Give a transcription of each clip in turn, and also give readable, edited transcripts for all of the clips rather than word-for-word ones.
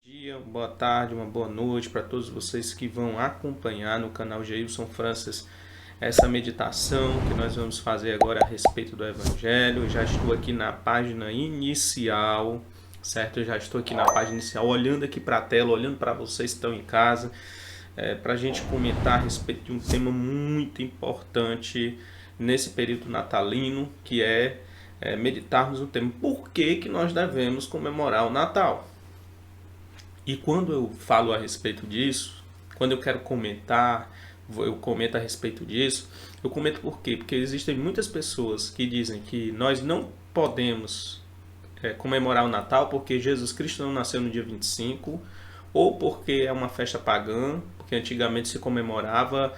Dia, boa tarde, uma boa noite para todos vocês que vão acompanhar no canal Geilson Francis essa meditação que nós vamos fazer agora a respeito do Evangelho. Eu já estou aqui na página inicial, certo? Eu já estou aqui na página inicial, olhando aqui para a tela, olhando para vocês que estão em casa, para a gente comentar a respeito de um tema muito importante nesse período natalino, que é meditarmos no tema por que nós devemos comemorar o Natal. E quando eu falo a respeito disso, quando eu quero comentar, eu comento a respeito disso, eu comento por quê? Porque existem muitas pessoas que dizem que nós não podemos comemorar o Natal porque Jesus Cristo não nasceu no dia 25, ou porque é uma festa pagã, porque antigamente se comemorava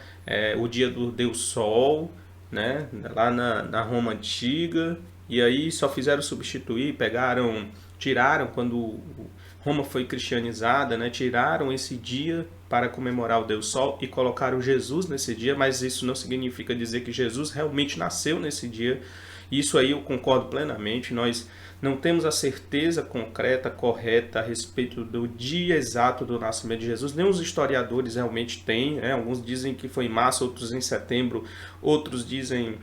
o dia do Deus Sol, né, lá na Roma Antiga, e aí só fizeram substituir, tiraram quando Roma foi cristianizada, né, tiraram esse dia para comemorar o Deus Sol e colocaram Jesus nesse dia, mas isso não significa dizer que Jesus realmente nasceu nesse dia. Isso aí eu concordo plenamente. Nós não temos a certeza concreta, correta a respeito do dia exato do nascimento de Jesus. Nem os historiadores realmente têm, né? Alguns dizem que foi em março, outros em setembro, outros dizem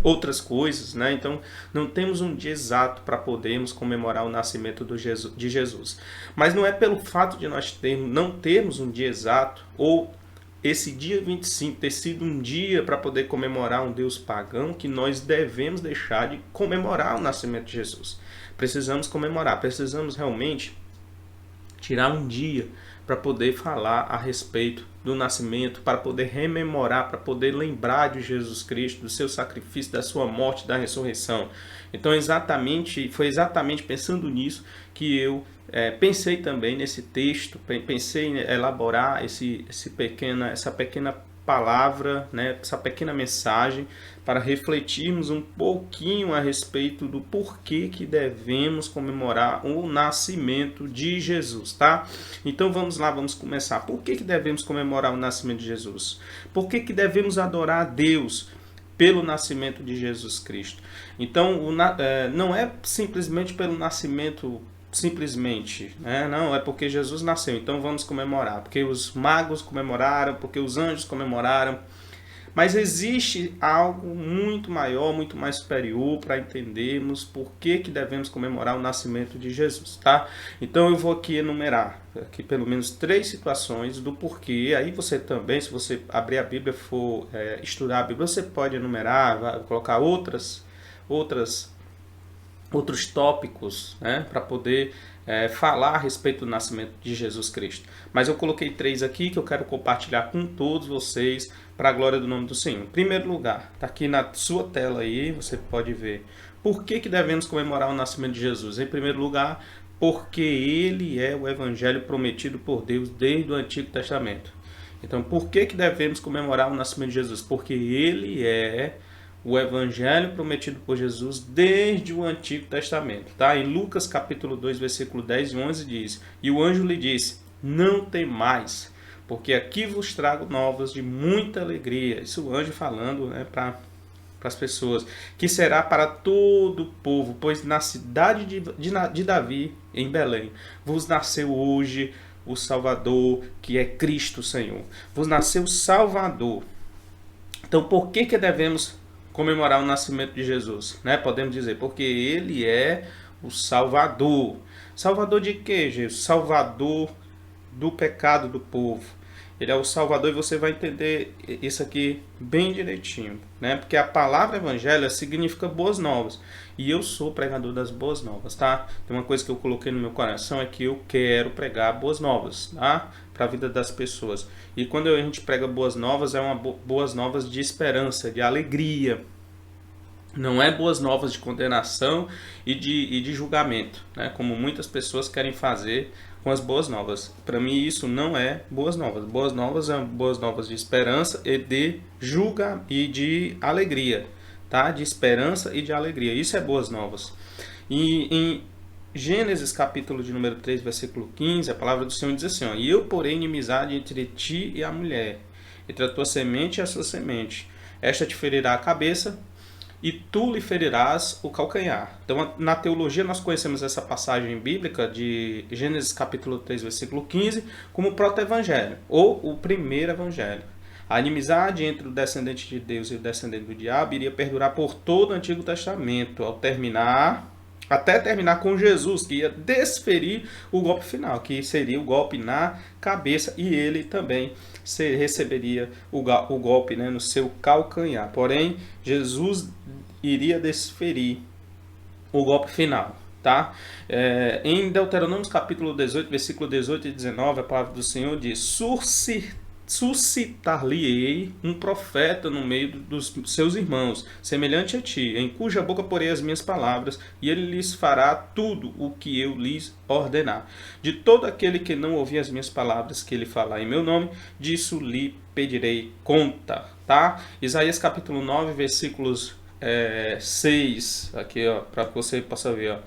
outras coisas, né? Então não temos um dia exato para podermos comemorar o nascimento de Jesus. Mas não é pelo fato de nós não termos um dia exato, ou esse dia 25 ter sido um dia para poder comemorar um Deus pagão, que nós devemos deixar de comemorar o nascimento de Jesus. Precisamos comemorar, precisamos realmente tirar um dia para poder falar a respeito do nascimento, para poder rememorar, para poder lembrar de Jesus Cristo, do seu sacrifício, da sua morte, da ressurreição. Então, foi exatamente pensando nisso que eu pensei também nesse texto, pensei em elaborar essa pequena palavra, né, essa pequena mensagem, para refletirmos um pouquinho a respeito do porquê que devemos comemorar o nascimento de Jesus, tá? Então vamos lá, vamos começar. Por que devemos comemorar o nascimento de Jesus? Por que devemos adorar a Deus pelo nascimento de Jesus Cristo? Então, não é simplesmente pelo nascimento, simplesmente, né? Não, é porque Jesus nasceu, então vamos comemorar, porque os magos comemoraram, porque os anjos comemoraram. Mas existe algo muito maior, muito mais superior para entendermos por que devemos comemorar o nascimento de Jesus, tá? Então eu vou aqui enumerar aqui pelo menos 3 situações do porquê. Aí você também, se você abrir a Bíblia e for estudar a Bíblia, você pode enumerar, colocar outros tópicos, né, para poder falar a respeito do nascimento de Jesus Cristo. Mas eu coloquei 3 aqui que eu quero compartilhar com todos vocês para a glória do nome do Senhor. Em primeiro lugar, está aqui na sua tela aí, você pode ver. Por que devemos comemorar o nascimento de Jesus? Em primeiro lugar, porque ele é o evangelho prometido por Deus desde o Antigo Testamento. Então, por que devemos comemorar o nascimento de Jesus? Porque ele é o evangelho prometido por Jesus desde o Antigo Testamento, tá? Em Lucas capítulo 2, versículo 10 e 11 diz: "E o anjo lhe disse: não temais, porque aqui vos trago novas de muita alegria." Isso o anjo falando, né, para as pessoas, que será para todo o povo, pois na cidade de Davi, em Belém, vos nasceu hoje o Salvador, que é Cristo Senhor. Vos nasceu o Salvador. Então, por que devemos comemorar o nascimento de Jesus, né? Podemos dizer, porque ele é o Salvador. Salvador de quê, Jesus? Salvador do pecado do povo. Ele é o Salvador e você vai entender isso aqui bem direitinho, né? Porque a palavra evangelho significa boas novas. E eu sou pregador das boas novas, tá? Tem uma coisa que eu coloquei no meu coração, é que eu quero pregar boas novas, tá? Para a vida das pessoas. E quando a gente prega boas novas, é uma boas novas de esperança, de alegria. Não é boas novas de condenação e de julgamento, né? Como muitas pessoas querem fazer com as boas novas. Para mim isso não é boas novas. Boas novas é boas novas de esperança e de e de alegria, tá? De esperança e de alegria. Isso é boas novas. E em Gênesis capítulo de número 3, versículo 15, a palavra do Senhor diz assim, ó: "E eu porei inimizade entre ti e a mulher, entre a tua semente e a sua semente. Esta te ferirá a cabeça, e tu lhe ferirás o calcanhar. Então, na teologia, nós conhecemos essa passagem bíblica de Gênesis capítulo 3, versículo 15, como o proto-evangelho, ou o primeiro evangelho. A inimizade entre o descendente de Deus e o descendente do diabo iria perdurar por todo o Antigo Testamento, até terminar com Jesus, que ia desferir o golpe final, que seria o golpe na cabeça, e ele também receberia o golpe, né, no seu calcanhar. Porém, Jesus iria desferir o golpe final. Tá? Em Deuteronômio capítulo 18, versículo 18 e 19, a palavra do Senhor diz: suscitar-lhe-ei um profeta no meio dos seus irmãos, semelhante a ti, em cuja boca porei as minhas palavras, e ele lhes fará tudo o que eu lhes ordenar. De todo aquele que não ouvir as minhas palavras que ele falar em meu nome, disso lhe pedirei conta. Tá? Isaías capítulo 9, versículos 6, aqui para que você possa ver, ó,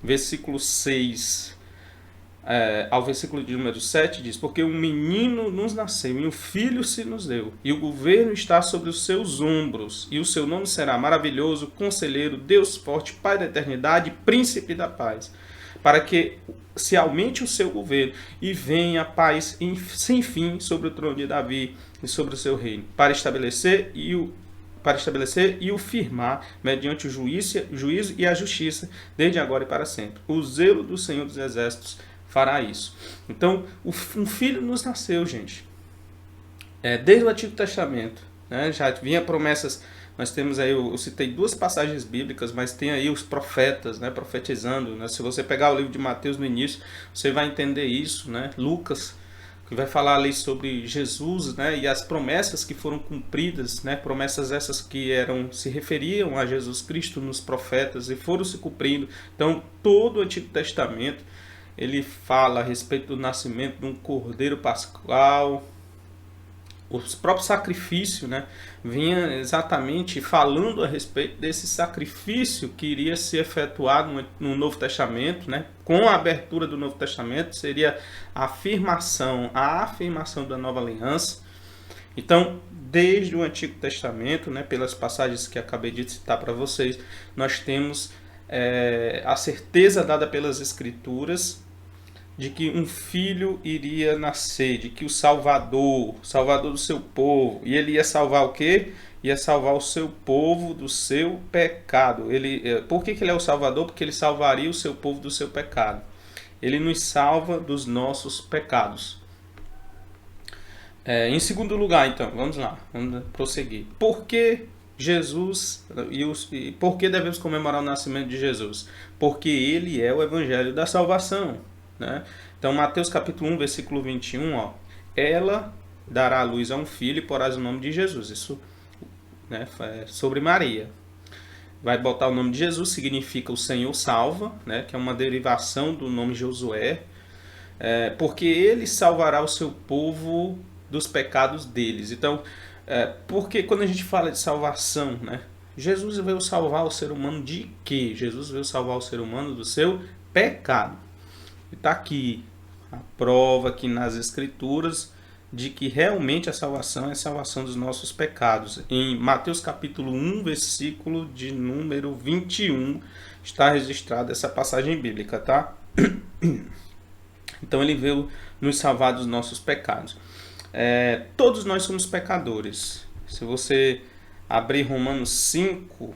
versículo 6 ao versículo de número 7 diz: porque um menino nos nasceu e um filho se nos deu, e o governo está sobre os seus ombros, e o seu nome será maravilhoso, conselheiro, Deus forte, Pai da eternidade, príncipe da paz, para que se aumente o seu governo e venha a paz sem fim sobre o trono de Davi e sobre o seu reino, para estabelecer e o firmar mediante o juízo e a justiça, desde agora e para sempre. O zelo do Senhor dos Exércitos fará isso. Então, um filho nos nasceu, gente. Desde o Antigo Testamento, né, já vinha promessas. Nós temos aí, eu citei duas passagens bíblicas, mas tem aí os profetas, né, profetizando. Né? Se você pegar o livro de Mateus no início, você vai entender isso. Né? Lucas, que vai falar ali sobre Jesus, né, e as promessas que foram cumpridas, né, promessas essas que se referiam a Jesus Cristo nos profetas e foram se cumprindo. Então, todo o Antigo Testamento ele fala a respeito do nascimento de um cordeiro pascal. O próprio sacrifício, né, vinha exatamente falando a respeito desse sacrifício que iria ser efetuado no Novo Testamento, né, com a abertura do Novo Testamento, seria a afirmação da nova aliança. Então, desde o Antigo Testamento, né, pelas passagens que acabei de citar para vocês, nós temos a certeza dada pelas Escrituras de que um filho iria nascer, de que o Salvador do seu povo, e ele ia salvar o quê? Ia salvar o seu povo do seu pecado. Por que ele é o Salvador? Porque ele salvaria o seu povo do seu pecado. Ele nos salva dos nossos pecados. Em segundo lugar, então, vamos prosseguir. Por que Jesus, e por que devemos comemorar o nascimento de Jesus? Porque ele é o evangelho da salvação. Né? Então, Mateus capítulo 1, versículo 21, ó, ela dará à luz a um filho e porás o nome de Jesus. Isso, né, é sobre Maria. Vai botar o nome de Jesus, significa o Senhor salva, né, que é uma derivação do nome Josué, porque ele salvará o seu povo dos pecados deles. Então, porque quando a gente fala de salvação, né, Jesus veio salvar o ser humano de quê? Jesus veio salvar o ser humano do seu pecado. Está aqui a prova aqui nas Escrituras de que realmente a salvação é a salvação dos nossos pecados. Em Mateus capítulo 1, versículo de número 21, está registrada essa passagem bíblica, tá? Então ele veio nos salvar dos nossos pecados. Todos nós somos pecadores. Se você abrir Romanos 5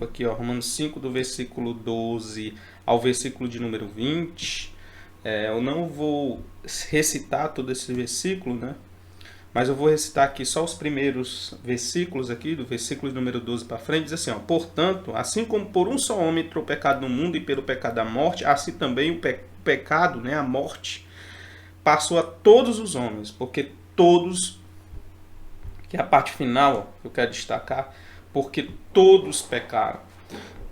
aqui, ó, Romanos 5 do versículo 12 ao versículo de número 20, eu não vou recitar todo esse versículo, né? Mas eu vou recitar aqui só os primeiros versículos aqui, do versículo de número 12 para frente, diz assim, ó, portanto, assim como por um só homem entrou o pecado no mundo e pelo pecado a morte, assim também o pecado, né, a morte, passou a todos os homens, porque todos, que é a parte final, ó, que eu quero destacar, porque todos pecaram.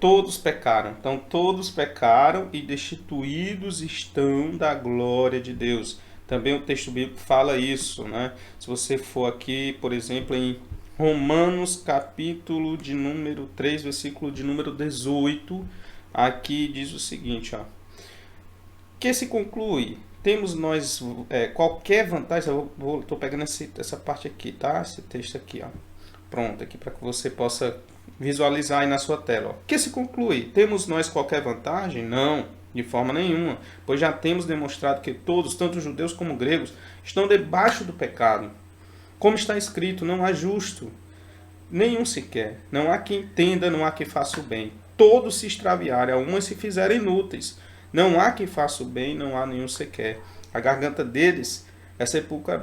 Todos pecaram. Então, todos pecaram e destituídos estão da glória de Deus. Também o texto bíblico fala isso, né? Se você for aqui, por exemplo, em Romanos capítulo de número 3, versículo de número 18, aqui diz o seguinte, ó. Que se conclui? Temos nós qualquer vantagem, estou pegando essa parte aqui, tá? Esse texto aqui, ó. Pronto, aqui para que você possa visualizar aí na sua tela. O que se conclui? Temos nós qualquer vantagem? Não, de forma nenhuma, pois já temos demonstrado que todos, tanto judeus como gregos, estão debaixo do pecado. Como está escrito, não há justo, nenhum sequer. Não há quem entenda, não há quem faça o bem. Todos se extraviaram, alguns se fizeram inúteis. Não há quem faça o bem, não há nenhum sequer. A garganta deles é sepulcro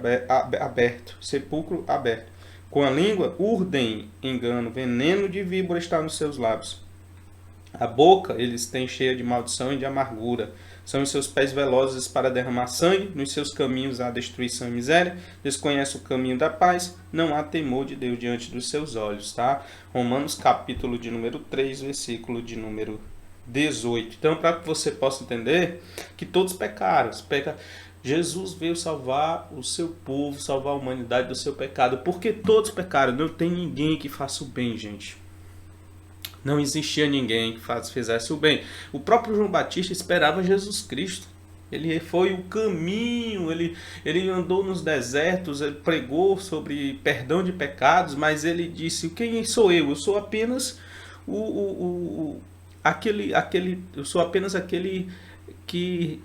aberto. Com a língua urdem engano, veneno de víbora está nos seus lábios. A boca eles têm cheia de maldição e de amargura. São os seus pés velozes para derramar sangue, nos seus caminhos há destruição e miséria. Desconhece o caminho da paz, não há temor de Deus diante dos seus olhos. Tá? Romanos capítulo de número 3, versículo de número 18. Então, para que você possa entender que todos pecaram. Jesus veio salvar o seu povo, salvar a humanidade do seu pecado. Porque todos pecaram. Não tem ninguém que faça o bem, gente. Não existia ninguém que fizesse o bem. O próprio João Batista esperava Jesus Cristo. Ele foi o caminho, ele andou nos desertos, ele pregou sobre perdão de pecados, mas ele disse, quem sou eu? Eu sou apenas eu sou apenas aquele que,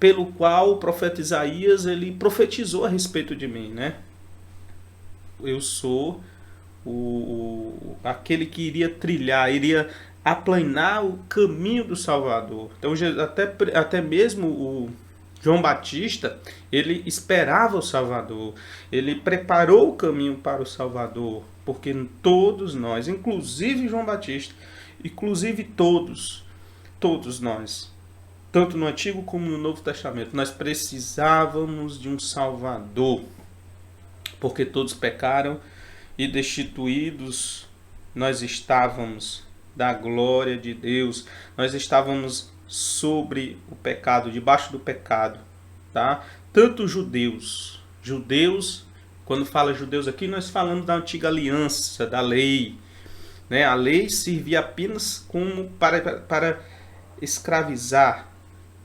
pelo qual o profeta Isaías ele profetizou a respeito de mim, né? Eu sou aquele que iria trilhar, iria aplanar o caminho do Salvador. Então até mesmo o João Batista, ele esperava o Salvador, ele preparou o caminho para o Salvador, porque todos nós, inclusive João Batista, inclusive todos nós, tanto no Antigo como no Novo Testamento, nós precisávamos de um Salvador, porque todos pecaram e destituídos nós estávamos da glória de Deus. Nós estávamos sobre o pecado, debaixo do pecado, tá? Tanto judeus, quando fala judeus aqui, nós falamos da antiga aliança, da lei, né? A lei servia apenas como para escravizar,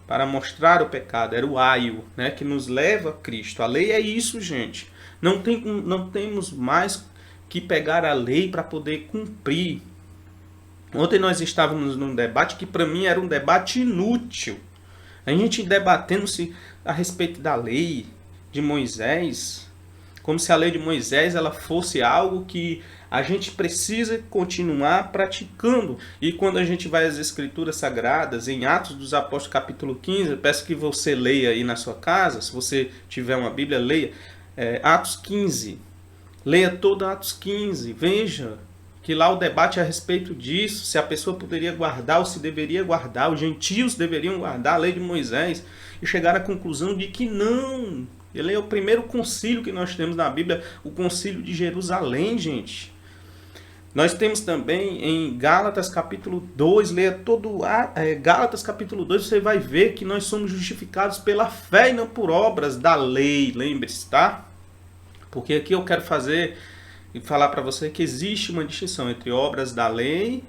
para mostrar o pecado, era o aio, né, que nos leva a Cristo. A lei é isso, gente. Não temos mais que pegar a lei para poder cumprir. Ontem nós estávamos num debate que para mim era um debate inútil. A gente debatendo-se a respeito da lei de Moisés, como se a lei de Moisés ela fosse algo que a gente precisa continuar praticando. E quando a gente vai às Escrituras Sagradas, em Atos dos Apóstolos capítulo 15, eu peço que você leia aí na sua casa, se você tiver uma Bíblia, leia Atos 15. Leia todo Atos 15, veja que lá o debate é a respeito disso, se a pessoa poderia guardar ou se deveria guardar, os gentios deveriam guardar a lei de Moisés, e chegaram à conclusão de que não. Ele é o primeiro concílio que nós temos na Bíblia, o concílio de Jerusalém, gente. Nós temos também em Gálatas capítulo 2, leia todo Gálatas capítulo 2, você vai ver que nós somos justificados pela fé e não por obras da lei, lembre-se, tá? Porque aqui eu quero fazer e falar para você que existe uma distinção entre obras da lei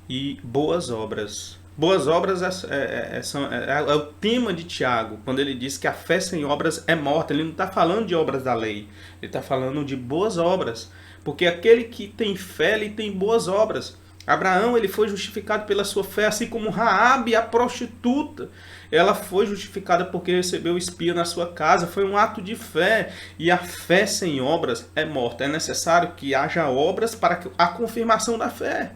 e boas obras. Boas obras é o tema de Tiago, quando ele diz que a fé sem obras é morta. Ele não está falando de obras da lei, ele está falando de boas obras. Porque aquele que tem fé, ele tem boas obras. Abraão ele foi justificado pela sua fé, assim como Raabe, a prostituta. Ela foi justificada porque recebeu o espia na sua casa. Foi um ato de fé. E a fé sem obras é morta. É necessário que haja obras para a confirmação da fé.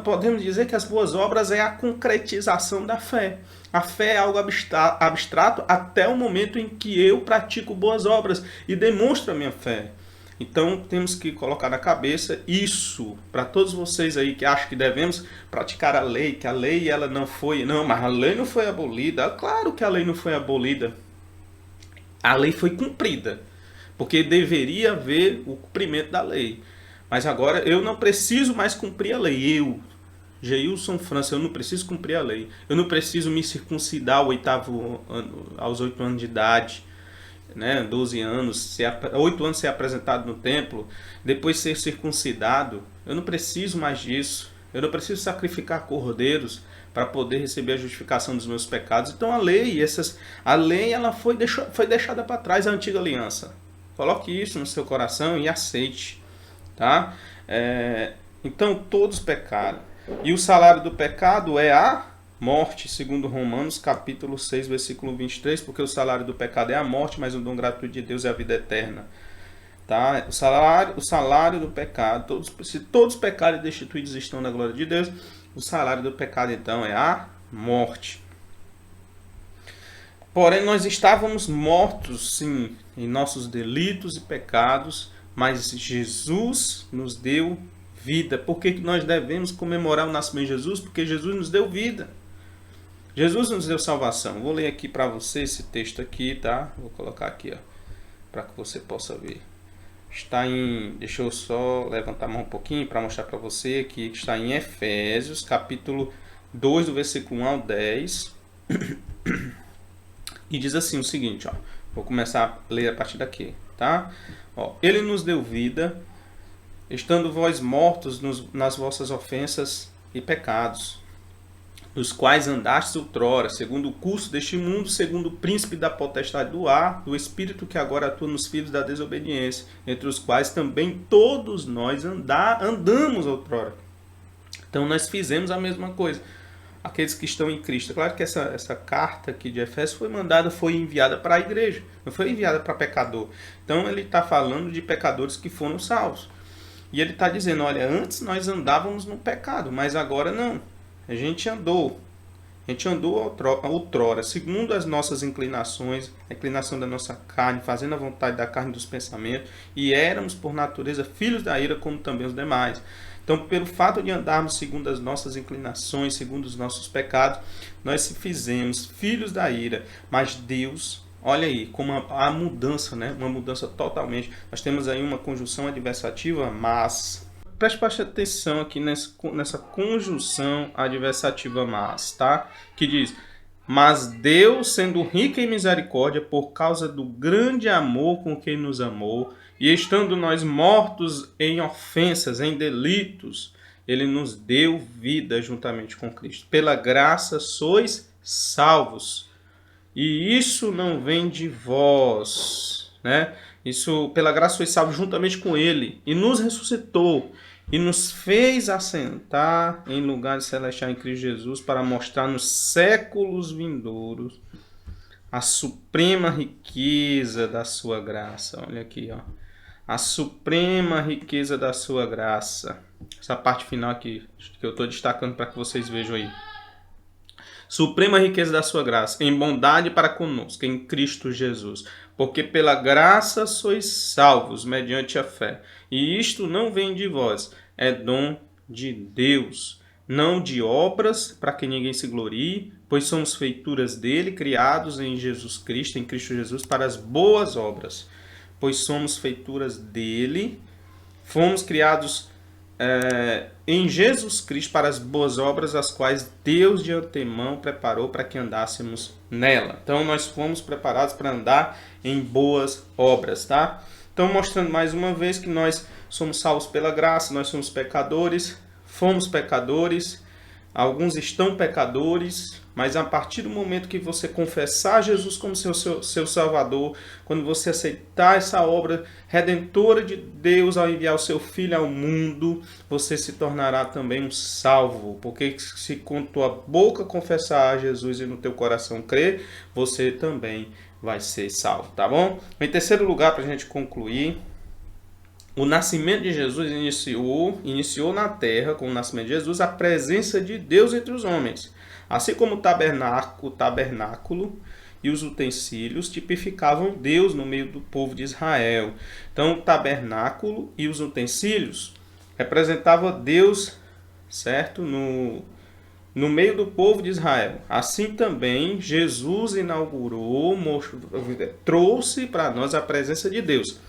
Podemos dizer que as boas obras é a concretização da fé. A fé é algo abstrato até o momento em que eu pratico boas obras e demonstro a minha fé. Então temos que colocar na cabeça isso, para todos vocês aí que acham que devemos praticar a lei, que a lei ela não foi, mas a lei não foi abolida. Claro que a lei não foi abolida. A lei foi cumprida, porque deveria haver o cumprimento da lei. Mas agora eu não preciso mais cumprir a lei. Geilson França, eu não preciso cumprir a lei. Eu não preciso me circuncidar aos 8 anos de idade. 12 anos, 8 anos ser apresentado no templo, depois ser circuncidado. Eu não preciso mais disso. Eu não preciso sacrificar cordeiros para poder receber a justificação dos meus pecados. Então a lei ela foi deixada para trás, a antiga aliança. Coloque isso no seu coração e aceite. Tá? Então todos pecaram. E o salário do pecado é a morte, segundo Romanos capítulo 6, versículo 23, porque o salário do pecado é a morte, mas o dom gratuito de Deus é a vida eterna. Tá? O salário do pecado, se todos pecarem e destituídos estão da glória de Deus, o salário do pecado então é a morte. Porém, nós estávamos mortos, sim, em nossos delitos e pecados, mas Jesus nos deu vida. Por que nós devemos comemorar o nascimento de Jesus? Porque Jesus nos deu vida. Jesus nos deu salvação. Vou ler aqui para você esse texto aqui, tá? Vou colocar aqui, ó, para que você possa ver. Está em, deixa eu só levantar a mão um pouquinho para mostrar para você que está em Efésios, capítulo 2, do versículo 1 ao 10. E diz assim o seguinte, ó. Vou começar a ler a partir daqui, tá? Ó, ele nos deu vida, estando vós mortos nas vossas ofensas e pecados, nos quais andastes outrora, segundo o curso deste mundo, segundo o príncipe da potestade do ar, do espírito que agora atua nos filhos da desobediência, entre os quais também todos nós andamos outrora. Então nós fizemos a mesma coisa. Aqueles que estão em Cristo. Claro que essa carta aqui de Efésios foi enviada para a igreja, não foi enviada para pecador. Então ele está falando de pecadores que foram salvos. E ele está dizendo, olha, antes nós andávamos no pecado, mas agora não. A gente andou outrora, segundo as nossas inclinações, a inclinação da nossa carne, fazendo a vontade da carne e dos pensamentos, e éramos por natureza filhos da ira como também os demais. Então, pelo fato de andarmos segundo as nossas inclinações, segundo os nossos pecados, nós se fizemos filhos da ira. Mas Deus, olha aí, como a mudança, né? Uma mudança totalmente. Nós temos aí uma conjunção adversativa, mas... Preste bastante atenção aqui nessa conjunção adversativa, mas, tá? Que diz... Mas Deus, sendo rico em misericórdia, por causa do grande amor com que nos amou, e estando nós mortos em ofensas, em delitos, Ele nos deu vida juntamente com Cristo. Pela graça sois salvos. E isso não vem de vós, né? Isso, pela graça sois salvos juntamente com Ele. E nos ressuscitou. E nos fez assentar em lugares celestiais em Cristo Jesus para mostrar nos séculos vindouros a suprema riqueza da sua graça. Olha aqui, ó. A suprema riqueza da sua graça. Essa parte final aqui que eu estou destacando para que vocês vejam aí. Suprema riqueza da sua graça, em bondade para conosco, em Cristo Jesus. Porque pela graça sois salvos, mediante a fé. E isto não vem de vós, é dom de Deus. Não de obras, para que ninguém se glorie, pois somos feituras dele, criados em Jesus Cristo, em Cristo Jesus, para as boas obras. Pois somos feituras dele, fomos criados em Jesus Cristo para as boas obras, as quais Deus de antemão preparou para que andássemos nela. Então nós fomos preparados para andar em boas obras, tá? Então mostrando mais uma vez que nós somos salvos pela graça, nós somos pecadores, fomos pecadores, alguns estão pecadores, mas a partir do momento que você confessar Jesus como seu Salvador, quando você aceitar essa obra redentora de Deus ao enviar o seu Filho ao mundo, você se tornará também um salvo. Porque se com tua boca confessar a Jesus e no teu coração crer, você também vai ser salvo, tá bom? Em terceiro lugar, para a gente concluir, o nascimento de Jesus iniciou na terra, com o nascimento de Jesus, a presença de Deus entre os homens. Assim como o tabernáculo e os utensílios tipificavam Deus no meio do povo de Israel. Então, o tabernáculo e os utensílios representavam Deus, certo? No meio do povo de Israel. Assim também, Jesus inaugurou, trouxe para nós a presença de Deus.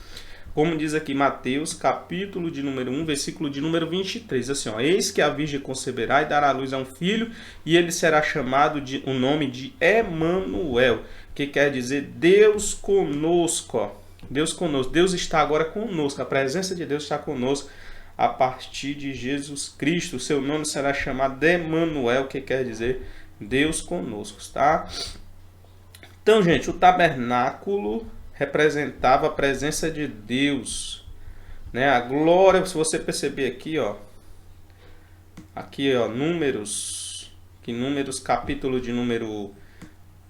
Como diz aqui Mateus, capítulo de número 1, versículo de número 23, assim, ó, eis que a virgem conceberá e dará à luz a um filho, e ele será chamado o nome de Emanuel, que quer dizer Deus conosco, ó. Deus conosco, Deus está agora conosco, a presença de Deus está conosco a partir de Jesus Cristo. O seu nome será chamado Emanuel, que quer dizer Deus conosco, tá? Então, gente, o tabernáculo representava a presença de Deus, né? A glória, se você perceber aqui, ó, aqui, ó, Números, capítulo de número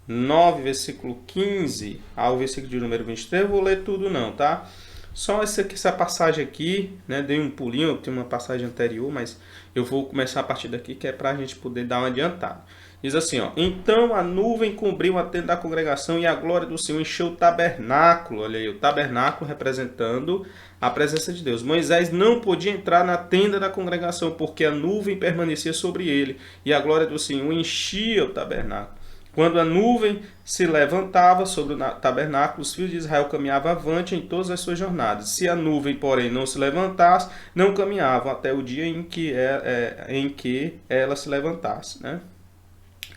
9, versículo 15 ao versículo de número 23, eu vou ler tudo não, tá? Só essa passagem aqui, né? Dei um pulinho, eu tenho uma passagem anterior, mas eu vou começar a partir daqui, que é para a gente poder dar uma adiantada. Diz assim, ó: então a nuvem cobriu a tenda da congregação e a glória do Senhor encheu o tabernáculo. Olha aí, o tabernáculo representando a presença de Deus. Moisés não podia entrar na tenda da congregação, porque a nuvem permanecia sobre ele e a glória do Senhor enchia o tabernáculo. Quando a nuvem se levantava sobre o tabernáculo, os filhos de Israel caminhavam avante em todas as suas jornadas. Se a nuvem, porém, não se levantasse, não caminhavam até o dia em que ela se levantasse, né?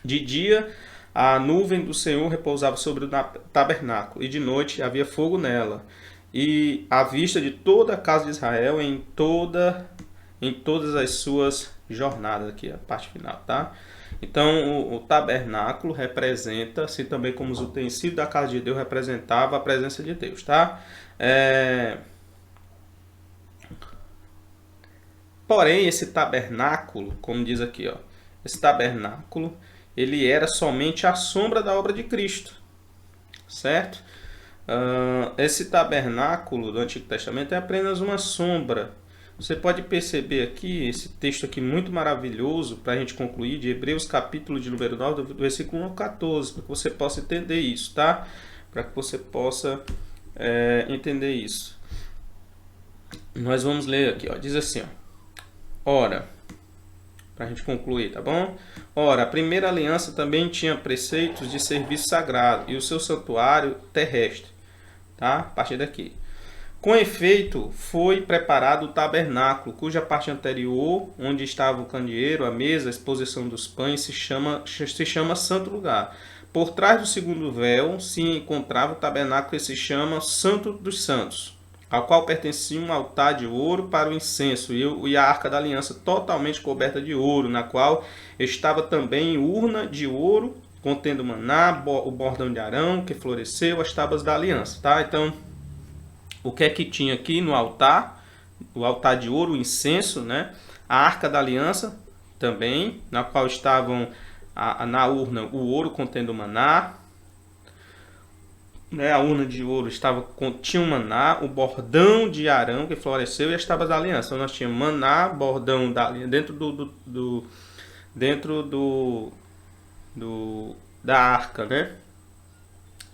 De dia, a nuvem do Senhor repousava sobre o tabernáculo, e de noite havia fogo nela, e à vista de toda a casa de Israel em todas as suas jornadas. Aqui a parte final, tá? Então, o tabernáculo representa, assim também como os utensílios da casa de Deus representava a presença de Deus, tá? Porém, esse tabernáculo, como diz aqui, ó, esse tabernáculo, ele era somente a sombra da obra de Cristo, certo? Esse tabernáculo do Antigo Testamento é apenas uma sombra. Você pode perceber aqui, esse texto aqui muito maravilhoso, para a gente concluir, de Hebreus capítulo de número 9, do versículo 1 ao 14, para que você possa entender isso, tá? Para que você possa entender isso. Nós vamos ler aqui, ó, diz assim, ó: ora, para a gente concluir, tá bom? Ora, a primeira aliança também tinha preceitos de serviço sagrado e o seu santuário terrestre, tá? A partir daqui. Com efeito, foi preparado o tabernáculo, cuja parte anterior, onde estava o candeeiro, a mesa, a exposição dos pães, se chama Santo Lugar. Por trás do segundo véu se encontrava o tabernáculo que se chama Santo dos Santos, ao qual pertencia um altar de ouro para o incenso e a arca da aliança totalmente coberta de ouro, na qual estava também urna de ouro contendo maná, o bordão de Arão que floresceu, as tábuas da aliança, tá? Então, o que é que tinha aqui no altar? O altar de ouro, o incenso, né? A arca da aliança também, na qual estavam na urna o ouro contendo maná, né? A urna de ouro tinha um maná, o bordão de Arão que floresceu e as tábuas da aliança. Então nós tínhamos maná, bordão da aliança dentro da arca, né?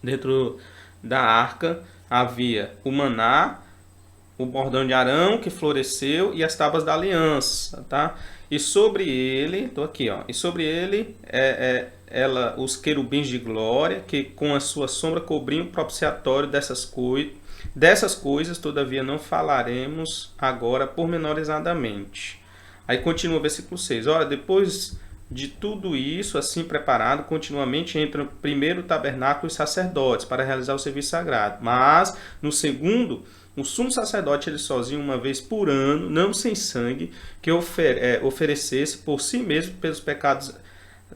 Dentro da arca havia o maná, o bordão de Arão que floresceu e as tábuas da aliança, tá? E sobre ele, tô aqui, ó. E sobre ele os querubins de glória que com a sua sombra cobriam o propiciatório dessas coisas, todavia não falaremos agora pormenorizadamente. Aí continua o versículo 6. Ora, depois de tudo isso, assim preparado, continuamente entram primeiro o tabernáculo e os sacerdotes para realizar o serviço sagrado. Mas, no segundo, o sumo sacerdote, ele sozinho, uma vez por ano, não sem sangue, que oferecesse por si mesmo pelos pecados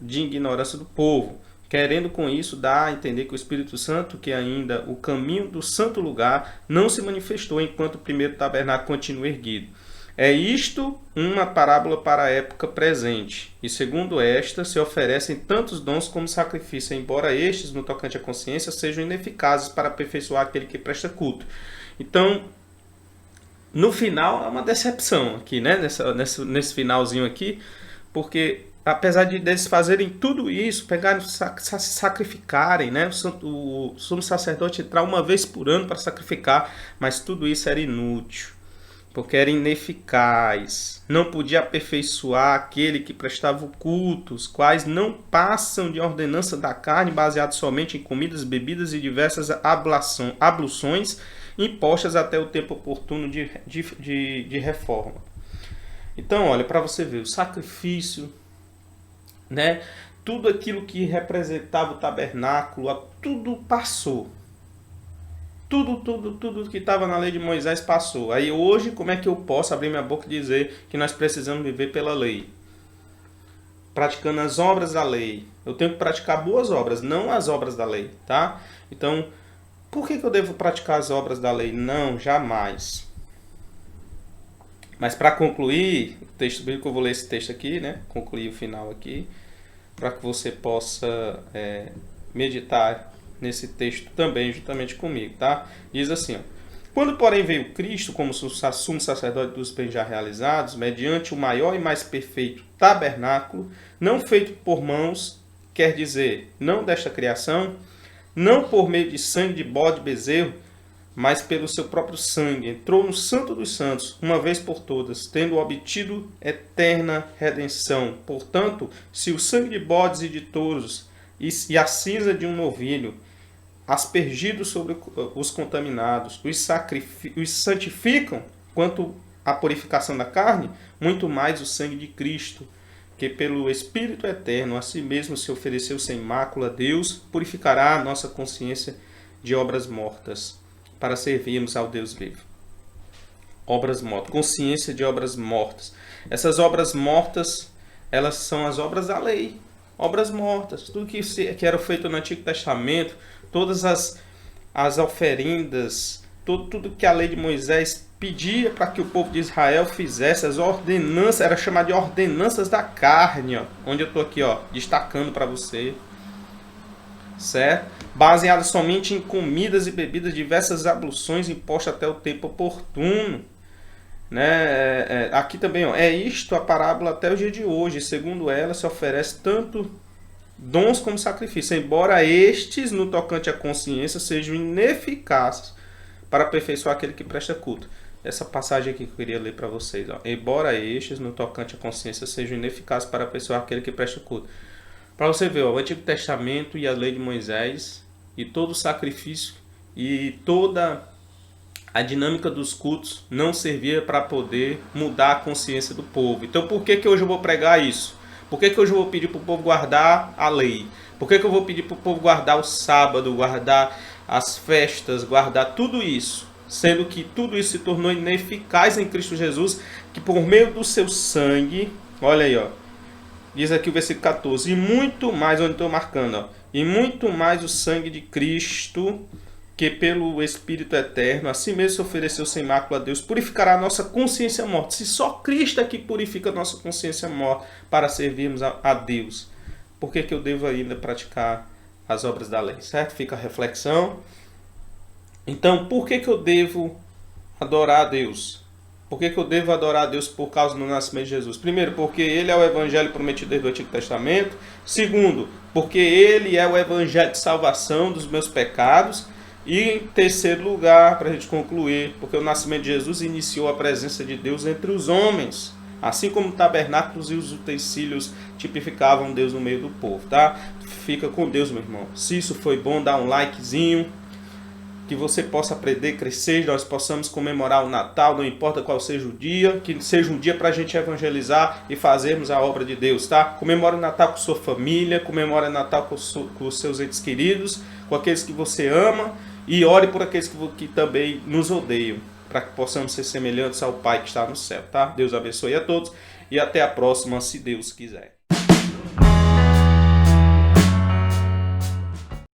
de ignorância do povo, querendo com isso dar a entender que o Espírito Santo, que ainda o caminho do santo lugar, não se manifestou enquanto o primeiro tabernáculo continua erguido. É isto uma parábola para a época presente, e segundo esta se oferecem tantos dons como sacrifício, embora estes, no tocante à consciência, sejam ineficazes para aperfeiçoar aquele que presta culto. Então, no final, é uma decepção aqui, né? Nesse finalzinho aqui, porque apesar de eles fazerem tudo isso, pegarem, sacrificarem, né? O sumo sacerdote entrar uma vez por ano para sacrificar, mas tudo isso era inútil, porque era ineficaz, não podia aperfeiçoar aquele que prestava culto, os quais não passam de ordenança da carne, baseado somente em comidas, bebidas e diversas abluções impostas até o tempo oportuno de reforma. Então, olha, para você ver, o sacrifício, né? Tudo aquilo que representava o tabernáculo, tudo passou. Tudo que estava na lei de Moisés passou. Aí hoje, como é que eu posso abrir minha boca e dizer que nós precisamos viver pela lei? Praticando as obras da lei. Eu tenho que praticar boas obras, não as obras da lei, tá? Então, por que eu devo praticar as obras da lei? Não, jamais. Mas para concluir, o texto bíblico, eu vou ler esse texto aqui, né? Concluir o final aqui, para que você possa meditar nesse texto também, juntamente comigo, tá? Diz assim, ó: quando, porém, veio Cristo como sumo sacerdote dos bens já realizados, mediante o maior e mais perfeito tabernáculo, não feito por mãos, quer dizer, não desta criação, não por meio de sangue de bode e bezerro, mas pelo seu próprio sangue, entrou no Santo dos Santos, uma vez por todas, tendo obtido eterna redenção. Portanto, se o sangue de bodes e de touros e a cinza de um novilho, aspergidos sobre os contaminados, os santificam quanto à purificação da carne, muito mais o sangue de Cristo, que pelo Espírito Eterno a si mesmo se ofereceu sem mácula a Deus, purificará a nossa consciência de obras mortas, para servirmos ao Deus vivo. Obras mortas, consciência de obras mortas. Essas obras mortas, elas são as obras da lei. Obras mortas, tudo que era feito no Antigo Testamento, todas as oferendas, tudo que a lei de Moisés pedia para que o povo de Israel fizesse, as ordenanças, era chamado de ordenanças da carne, ó, onde eu estou aqui, ó, destacando para você. Certo? Baseado somente em comidas e bebidas, diversas abluções impostas até o tempo oportuno. Né? Aqui também, ó, é isto a parábola até o dia de hoje. Segundo ela, se oferece tanto dons como sacrifício, embora estes, no tocante à consciência, sejam ineficazes para aperfeiçoar aquele que presta culto. Essa passagem aqui que eu queria ler para vocês. Ó. Embora estes, no tocante à consciência, sejam ineficazes para aperfeiçoar aquele que presta culto. Para você ver, ó, o Antigo Testamento e a lei de Moisés, e todo o sacrifício, e toda a dinâmica dos cultos não servia para poder mudar a consciência do povo. Então por que hoje eu vou pregar isso? Por que hoje eu vou pedir para o povo guardar a lei? Por que eu vou pedir para o povo guardar o sábado, guardar as festas, guardar tudo isso? Sendo que tudo isso se tornou ineficaz em Cristo Jesus, que por meio do seu sangue, olha aí, ó, diz aqui o versículo 14, e muito mais, onde estou marcando, ó, e muito mais o sangue de Cristo, que pelo Espírito Eterno, assim mesmo se ofereceu sem mácula a Deus, purificará a nossa consciência morta. Se só Cristo é que purifica a nossa consciência morta para servirmos a Deus, por que eu devo ainda praticar as obras da lei? Certo? Fica a reflexão. Então, por que eu devo adorar a Deus? Por que eu devo adorar a Deus por causa do nascimento de Jesus? Primeiro, porque Ele é o Evangelho prometido desde o Antigo Testamento. Segundo, porque Ele é o Evangelho de salvação dos meus pecados. E em terceiro lugar, para a gente concluir, porque o nascimento de Jesus iniciou a presença de Deus entre os homens. Assim como tabernáculos e os utensílios tipificavam Deus no meio do povo, tá? Fica com Deus, meu irmão. Se isso foi bom, dá um likezinho. Que você possa aprender, crescer, nós possamos comemorar o Natal, não importa qual seja o dia, que seja um dia para a gente evangelizar e fazermos a obra de Deus, tá? Comemore o Natal com sua família, comemore o Natal com os seus entes queridos, com aqueles que você ama, e ore por aqueles que também nos odeiam, para que possamos ser semelhantes ao Pai que está no céu, tá? Deus abençoe a todos e até a próxima, se Deus quiser.